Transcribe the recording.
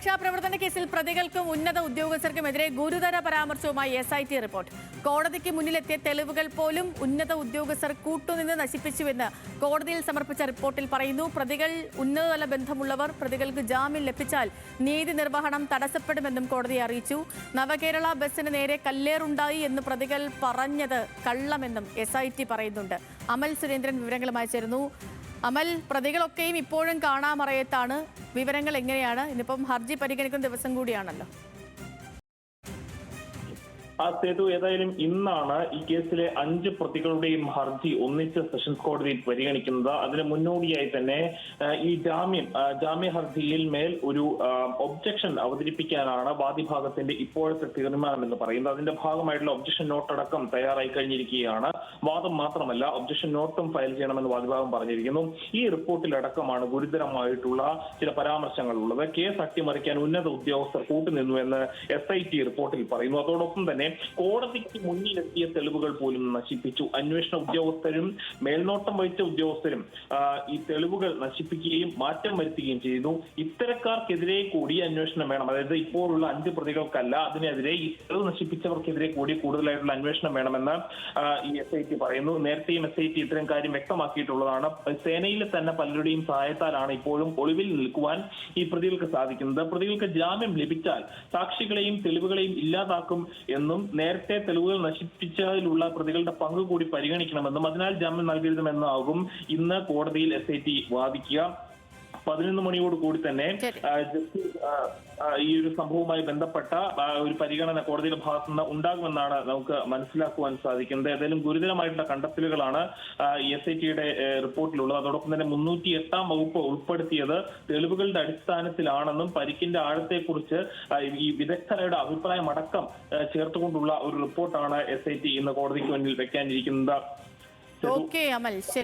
രക്ഷാപ്രവർത്തന കേസിൽ പ്രതികൾക്കും ഉന്നത ഉദ്യോഗസ്ഥർക്കുമെതിരെ ഗുരുതര പരാമർശവുമായി SIT റിപ്പോർട്ട്. കോടതിക്ക് മുന്നിലെത്തിയ തെളിവുകൾ പോലും ഉന്നത ഉദ്യോഗസ്ഥർ കൂട്ടുനിന്ന് നശിപ്പിച്ചുവെന്ന് കോടതിയിൽ സമർപ്പിച്ച റിപ്പോർട്ടിൽ പറയുന്നു. പ്രതികൾ ഉന്നതതല ബന്ധമുള്ളവർ. പ്രതികൾക്ക് ജാമ്യം ലഭിച്ചാൽ നീതി നിർവഹണം തടസ്സപ്പെടുമെന്നും കോടതിയെ അറിയിച്ചു. നവകേരള ബസിന് നേരെ കല്ലേറുണ്ടായി എന്ന് പ്രതികൾ പറഞ്ഞത് കള്ളമെന്നും SIT പറയുന്നുണ്ട്. അമൽ സുരേന്ദ്രൻ വിവരങ്ങളുമായി ചേരുന്നു. അമൽ, പ്രതികളൊക്കെയും ഇപ്പോഴും കാണാമറയത്താണ്. വിവരങ്ങൾ എങ്ങനെയാണ്? ഇന്നിപ്പം ഹർജി പരിഗണിക്കുന്ന ദിവസം കൂടിയാണല്ലോ. സേതു, ഏതായാലും ഇന്നാണ് ഈ കേസിലെ 5 പ്രതികളുടെയും ഹർജി ഒന്നിച്ച് സെഷൻസ് കോടതിയിൽ പരിഗണിക്കുന്നത്. അതിന് മുന്നോടിയായി തന്നെ ഈ ജാമ്യ ഹർജിയിൽ മേൽ ഒരു ഒബ്ജക്ഷൻ അവതരിപ്പിക്കാനാണ് വാദിഭാഗത്തിന്റെ ഇപ്പോഴത്തെ തീരുമാനം എന്ന് പറയുന്നത്. അതിന്റെ ഭാഗമായിട്ടുള്ള ഒബ്ജക്ഷൻ നോട്ട് അടക്കം തയ്യാറായി കഴിഞ്ഞിരിക്കുകയാണ്. വാദം മാത്രമല്ല, ഒബ്ജക്ഷൻ നോട്ടും ഫയൽ ചെയ്യണമെന്ന് വാദിഭാഗം പറഞ്ഞിരിക്കുന്നു. ഈ റിപ്പോർട്ടിലടക്കമാണ് ഗുരുതരമായിട്ടുള്ള ചില പരാമർശങ്ങൾ ഉള്ളത്. കേസ് അട്ടിമറിക്കാൻ ഉന്നത ഉദ്യോഗസ്ഥർ കൂട്ടുനിന്നുവെന്ന് SIT റിപ്പോർട്ടിൽ പറയുന്നു. അതോടൊപ്പം തന്നെ കോടതിക്ക് മുന്നിലെത്തിയ തെളിവുകൾ പോലും നശിപ്പിച്ചു. അന്വേഷണ ഉദ്യോഗസ്ഥരും മേൽനോട്ടം വഹിച്ച ഉദ്യോഗസ്ഥരും ഈ തെളിവുകൾ നശിപ്പിക്കുകയും മാറ്റം വരുത്തുകയും ചെയ്തു. ഇത്തരക്കാർക്കെതിരെ കൂടി അന്വേഷണം വേണം. അതായത് ഇപ്പോഴുള്ള 5 പ്രതികൾക്കല്ല, അതിനെതിരെ ഈ തെളിവ് നശിപ്പിച്ചവർക്കെതിരെ കൂടി കൂടുതലായിട്ടുള്ള അന്വേഷണം വേണമെന്ന് ഈ SIT പറയുന്നു. നേരത്തെയും SIT ഇത്തരം കാര്യം വ്യക്തമാക്കിയിട്ടുള്ളതാണ്. സേനയിലെ തന്നെ പലരുടെയും സഹായത്താലാണ് ഇപ്പോഴും ഒളിവിൽ നിൽക്കുവാൻ ഈ പ്രതികൾക്ക് സാധിക്കുന്നത്. പ്രതികൾക്ക് ജാമ്യം ലഭിച്ചാൽ സാക്ഷികളെയും തെളിവുകളെയും ഇല്ലാതാക്കും എന്നും നേരത്തെ തെളിവുകൾ നശിപ്പിച്ചതിലുള്ള പ്രതികളുടെ പങ്ക് കൂടി പരിഗണിക്കണമെന്നും അതിനാൽ ജാമ്യം നൽകരുതെന്നാകും ഇന്ന് കോടതിയിൽ SIT വാദിക്കുക. 11 മണിയോട് കൂടി തന്നെ ഈ ഒരു സംഭവവുമായി ബന്ധപ്പെട്ട ഒരു പരിഗണന കോടതിയുടെ ഭാഗത്തു നിന്ന് ഉണ്ടാകുമെന്നാണ് നമുക്ക് മനസ്സിലാക്കുവാൻ സാധിക്കുന്നത്. ഏതായാലും ഗുരുതരമായിട്ടുള്ള കണ്ടെത്തലുകളാണ് SITയുടെ റിപ്പോർട്ടിലുള്ളത്. അതോടൊപ്പം തന്നെ 308-ാം വകുപ്പ് ഉൾപ്പെടുത്തിയത് തെളിവുകളുടെ അടിസ്ഥാനത്തിലാണെന്നും പരിക്കിന്റെ ആഴത്തെക്കുറിച്ച് ഈ വിദഗ്ധരുടെ അഭിപ്രായം അടക്കം ചേർത്തുകൊണ്ടുള്ള ഒരു റിപ്പോർട്ടാണ് SIT ഇന്ന് കോടതിക്ക് മുന്നിൽ വെക്കാനിരിക്കുന്നത്.